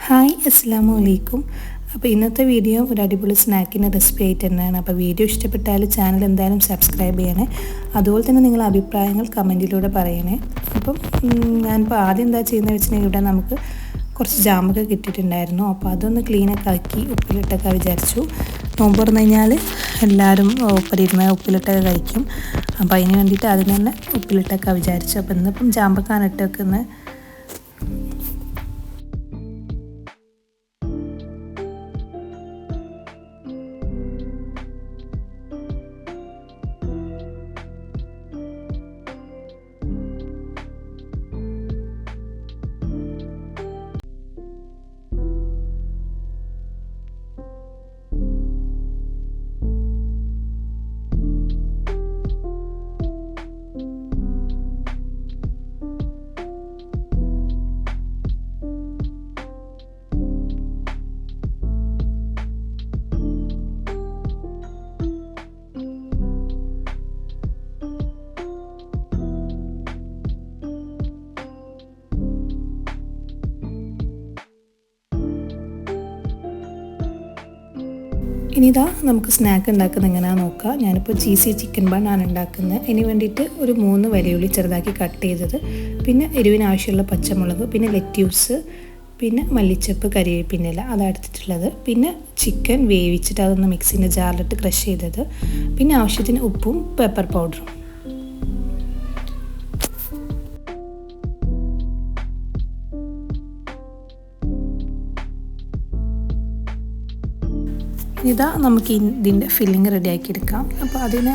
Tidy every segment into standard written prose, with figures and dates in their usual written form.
Hi അസ്സലാമു അലൈക്കും. അപ്പോൾ ഇന്നത്തെ വീഡിയോ ഒരു അടിപൊളി സ്നാക്കിൻ്റെ റെസിപ്പി ആയിട്ട് തന്നെയാണ്. അപ്പോൾ വീഡിയോ ഇഷ്ടപ്പെട്ടാൽ ചാനൽ എന്തായാലും സബ്സ്ക്രൈബ് ചെയ്യണേ. അതുപോലെ തന്നെ നിങ്ങളുടെ അഭിപ്രായങ്ങൾ കമൻറ്റിലൂടെ പറയണേ. അപ്പം ഞാനിപ്പോൾ ആദ്യം എന്താ ചെയ്യുന്നത് വെച്ചിട്ടുണ്ടെങ്കിൽ ഇവിടെ നമുക്ക് കുറച്ച് ജാമൊക്കെ കിട്ടിയിട്ടുണ്ടായിരുന്നു. അപ്പോൾ അതൊന്ന് ക്ലീനൊക്കെ ആക്കി ഉപ്പിലിട്ടൊക്കെ വിചാരിച്ചു. നോമ്പ് തുറന്നു കഴിഞ്ഞാൽ എല്ലാവരും ഉപ്പിലിട്ടൊക്കെ കഴിക്കും. അപ്പോൾ അതിന് വേണ്ടിയിട്ട് അതിന് തന്നെ ഉപ്പിലിട്ടൊക്കെ വിചാരിച്ചു. അപ്പോൾ ഇന്നിപ്പം ജാമ്പക്കാണ് ഇട്ട് വെക്കുന്നത്. ഇനി ഇതാ നമുക്ക് സ്നാക്ക് ഉണ്ടാക്കുന്നത് എങ്ങനെയാണെന്ന് നോക്കാം. ഞാനിപ്പോൾ ചീസി ചിക്കൻ ബൺ ആണ് ഉണ്ടാക്കുന്നത്. അതിന് വേണ്ടിയിട്ട് ഒരു 3 വലിയുള്ളി ചെറുതാക്കി കട്ട് ചെയ്തത്, പിന്നെ എരിവിന് ആവശ്യമുള്ള പച്ചമുളക്, പിന്നെ ലെറ്റ്യൂസ്, പിന്നെ മല്ലിച്ചപ്പ്, കരിവേപ്പിൻ്റെ ഇല അതാണ് എടുത്തിട്ടുള്ളത്. പിന്നെ ചിക്കൻ വേവിച്ചിട്ട് അതൊന്ന് മിക്സിൻ്റെ ജാറിലിട്ട് ക്രഷ് ചെയ്തത്, പിന്നെ ആവശ്യത്തിന് ഉപ്പും പെപ്പർ പൗഡറും. ഇതാ നമുക്ക് ഇതിൻ്റെ ഫില്ലിങ് റെഡിയാക്കി എടുക്കാം. അപ്പോൾ അതിന്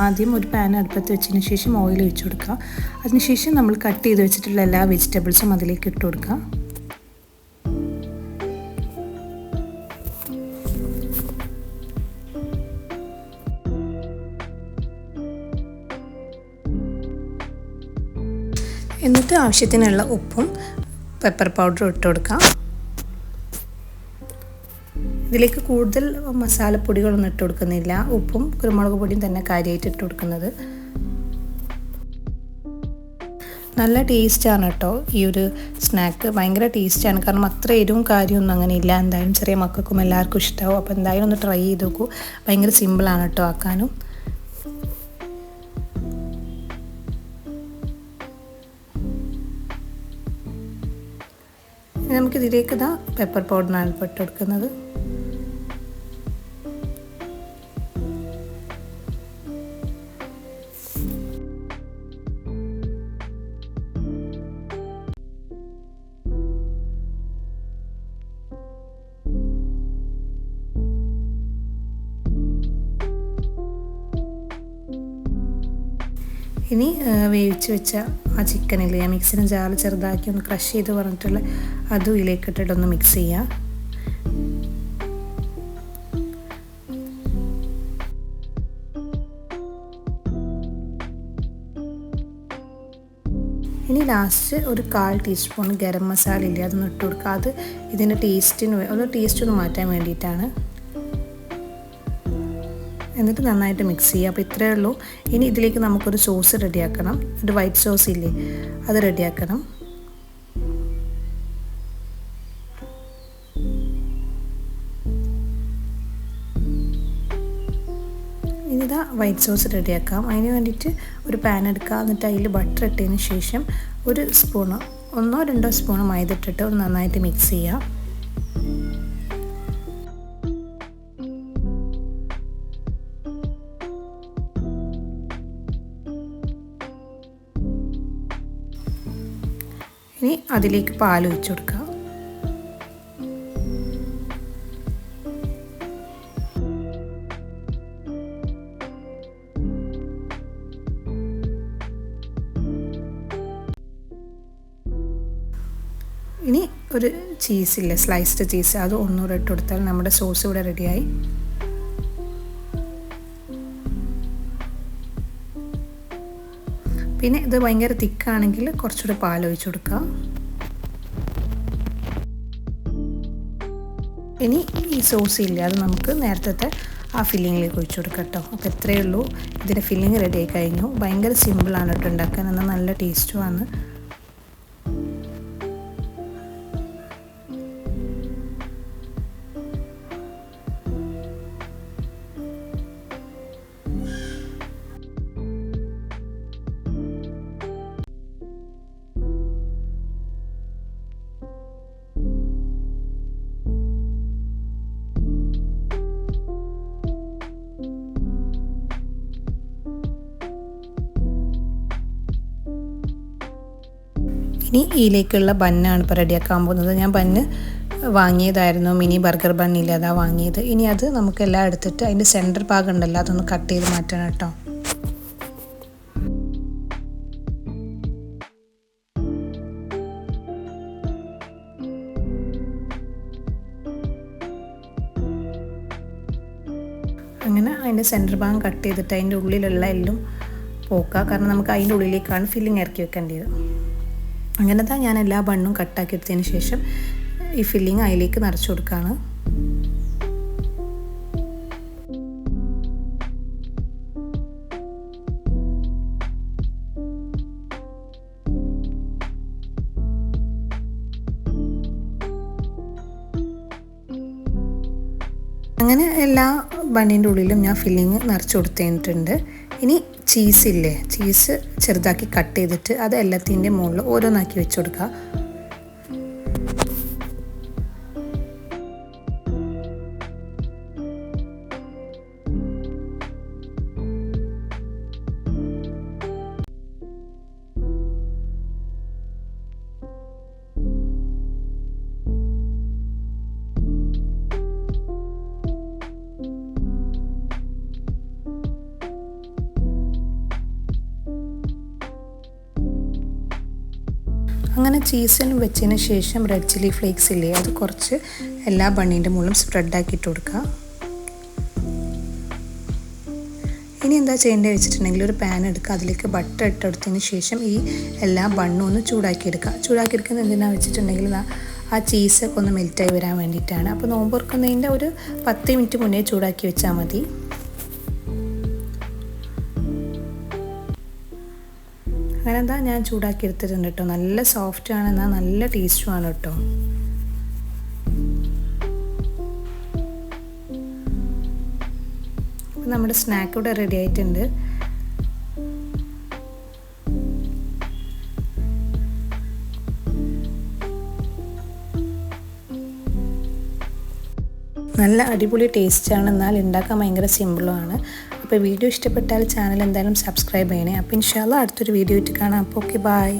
ആദ്യം ഒരു പാൻ അടുപ്പത്ത് വെച്ചതിന് ശേഷം ഓയിൽ ഒഴിച്ച് കൊടുക്കുക. അതിനുശേഷം നമ്മൾ കട്ട് ചെയ്ത് വെച്ചിട്ടുള്ള എല്ലാ വെജിറ്റബിൾസും അതിലേക്ക് ഇട്ട് കൊടുക്കുക. എന്നിട്ട് ആവശ്യത്തിനുള്ള ഉപ്പും പെപ്പർ പൗഡറും ഇട്ട് കൊടുക്കാം. ഇതിലേക്ക് കൂടുതൽ മസാലപ്പൊടികളൊന്നും ഇട്ട് കൊടുക്കുന്നില്ല. ഉപ്പും കുരുമുളക് പൊടിയും തന്നെ കാര്യമായിട്ട് ഇട്ട് കൊടുക്കുന്നത്. നല്ല ടേസ്റ്റാണ് കേട്ടോ ഈ ഒരു സ്നാക്ക്. ഭയങ്കര ടേസ്റ്റാണ്. കാരണം അത്ര എരിവും കാര്യമൊന്നും അങ്ങനെ ഇല്ല. എന്തായാലും ചെറിയ മക്കൾക്കും എല്ലാവർക്കും ഇഷ്ടമാവും. അപ്പോൾ എന്തായാലും ഒന്ന് ട്രൈ ചെയ്ത് നോക്കൂ. ഭയങ്കര സിമ്പിളാണ് കേട്ടോ ആക്കാനും. നമുക്കിതിലേക്ക് ഇതാ പെപ്പർ പൗഡറാണ് ഇട്ട് കൊടുക്കുന്നത്. ഇനി വേവിച്ച് വെച്ച ആ ചിക്കനിൽ ഞാൻ മിക്സിന് ജാറിൽ ചെറുതാക്കി ഒന്ന് ക്രഷ് ചെയ്ത് പറഞ്ഞിട്ടുള്ള അതും ഇതിലേക്ക് ഇട്ടിട്ടൊന്ന് മിക്സ് ചെയ്യുക. ഇനി ലാസ്റ്റ് ഒരു 1/4 ടീസ്പൂൺ ഗരം മസാല ഇല്ലേ അതൊന്ന് ഇട്ട് കൊടുക്കുക. അത് ഇതിൻ്റെ ടേസ്റ്റ് ഒന്ന് മാറ്റാൻ വേണ്ടിയിട്ടാണ്. എന്നിട്ട് നന്നായിട്ട് മിക്സ് ചെയ്യുക. അപ്പോൾ ഇത്രയേ ഉള്ളൂ. ഇനി ഇതിലേക്ക് നമുക്കൊരു സോസ് റെഡിയാക്കണം. ഒരു വൈറ്റ് സോസ് ഇല്ലേ അത് റെഡിയാക്കണം. ഇനിതാ വൈറ്റ് സോസ് റെഡിയാക്കാം. അതിന് വേണ്ടിയിട്ട് ഒരു പാൻ എടുക്കുക. എന്നിട്ട് അതിൽ ബട്ടർ ഇട്ടതിന് ശേഷം ഒരു സ്പൂണോ 1-2 സ്പൂൺ മൈദ ഇട്ടിട്ട് ഒന്ന് നന്നായിട്ട് മിക്സ് ചെയ്യുക. ഇനി അതിലേക്ക് പാൽ ഒഴിച്ചു കൊടുക്കുക. ഇനി ഒരു ചീസില്ലേ സ്ലൈസ്ഡ് ചീസ് അത് ഒന്നുകൂടെ ഇട്ട് കൊടുത്താൽ നമ്മുടെ സോസ് ഇവിടെ റെഡിയായി. പിന്നെ ഇത് ഭയങ്കര തിക്കാണെങ്കിൽ കുറച്ചുകൂടെ പാൽ ഒഴിച്ചു കൊടുക്കുക. ഇനി ഈ സോസ് ഇല്ല അത് നമുക്ക് നേരത്തെ ആ ഫില്ലിങ്ങിലേക്ക് ഒഴിച്ചു കൊടുക്കാം കേട്ടോ. അപ്പോൾ ഇത്രയേ ഉള്ളൂ, ഇതിൻ്റെ ഫില്ലിങ് റെഡി ആയി കഴിഞ്ഞു. ഭയങ്കര സിമ്പിളാണ് കേട്ടോ ഉണ്ടാക്കാൻ, എന്നാൽ നല്ല ടേസ്റ്റുമാണ്. ഇനി ഇതിലേക്കുള്ള ബന്നാണ് ഇപ്പോൾ റെഡിയാക്കാൻ പോകുന്നത്. ഞാൻ ബണ്ണ് വാങ്ങിയതായിരുന്നു, മിനി ബർഗർ ബണ്ണില്ല, അതാ വാങ്ങിയത്. ഇനി അത് നമുക്കെല്ലാം എടുത്തിട്ട് അതിൻ്റെ സെൻറ്റർ ഭാഗം ഉണ്ടല്ലോ അതൊന്ന് കട്ട് ചെയ്ത് മാറ്റണം കേട്ടോ. അങ്ങനെ അതിൻ്റെ സെൻറ്റർ ഭാഗം കട്ട് ചെയ്തിട്ട് അതിൻ്റെ ഉള്ളിലുള്ള എല്ലാം പോക്കുക, കാരണം നമുക്ക് അതിൻ്റെ ഉള്ളിലേക്കാണ് ഫില്ലിങ് ഇറക്കി വെക്കേണ്ടത്. അങ്ങനത്തെ ഞാൻ എല്ലാ ബണ്ണും കട്ടാക്കി എടുത്തതിന് ശേഷം ഈ ഫില്ലിങ് അതിലേക്ക് നിറച്ച് കൊടുക്കുകയാണ്. അങ്ങനെ എല്ലാ ബണ്ണിൻ്റെ ഉള്ളിലും ഞാൻ ഫില്ലിങ് നിറച്ച് കൊടുത്തിട്ടുണ്ട്. ഇനി ചീസില്ലേ, ചീസ് ചെറുതാക്കി കട്ട് ചെയ്തിട്ട് അത് എല്ലാത്തിൻ്റെ മുകളിൽ ഓരോന്നാക്കി വെച്ച് കൊടുക്കുക. അങ്ങനെ ചീസിന് വെച്ചതിന് ശേഷം റെഡ് ചില്ലി ഫ്ലേക്സ് ഇല്ലേ, അത് കുറച്ച് എല്ലാ ബണ്ണീൻ്റെ മുകളിലും സ്പ്രെഡാക്കിയിട്ട് കൊടുക്കുക. ഇനി എന്താ ചെയ്യേണ്ടത് വെച്ചിട്ടുണ്ടെങ്കിൽ ഒരു പാൻ എടുക്കുക, അതിലേക്ക് ബട്ടർ ഇട്ടെടുത്തതിന് ശേഷം ഈ എല്ലാ ബണ്ണും ഒന്ന് ചൂടാക്കിയെടുക്കുക. ചൂടാക്കിയെടുക്കുന്നത് എന്തിനാണെന്ന് വെച്ചിട്ടുണ്ടെങ്കിൽ ആ ചീസൊക്കെ ഒന്ന് മെൽറ്റായി വരാൻ വേണ്ടിയിട്ടാണ്. അപ്പോൾ നോമ്പ് തുറക്കുന്നതിൻ്റെ ഒരു 10 മിനിറ്റ് മുന്നേ ചൂടാക്കി വെച്ചാൽ മതി. അങ്ങനെ എന്താ ഞാൻ ചൂടാക്കി എടുത്തിട്ടുണ്ട് കേട്ടോ. നല്ല സോഫ്റ്റാണ്, എന്നാൽ നല്ല ടേസ്റ്റുമാണ് കേട്ടോ. നമ്മുടെ സ്നാക്ക് ഇവിടെ റെഡി ആയിട്ടുണ്ട്. നല്ല അടിപൊളി ടേസ്റ്റാണ്, എന്നാൽ ഉണ്ടാക്കാൻ ഭയങ്കര സിമ്പിളുമാണ്. അപ്പോൾ വീഡിയോ ഇഷ്ടപ്പെട്ടാൽ ചാനൽ എന്തായാലും സബ്സ്ക്രൈബ് ചെയ്യണേ. അപ്പോൾ ഇൻഷാല്ലാ അടുത്തൊരു വീഡിയോ ആയിട്ട് കാണാം. അപ്പോൾ ഓക്കെ, ബൈ.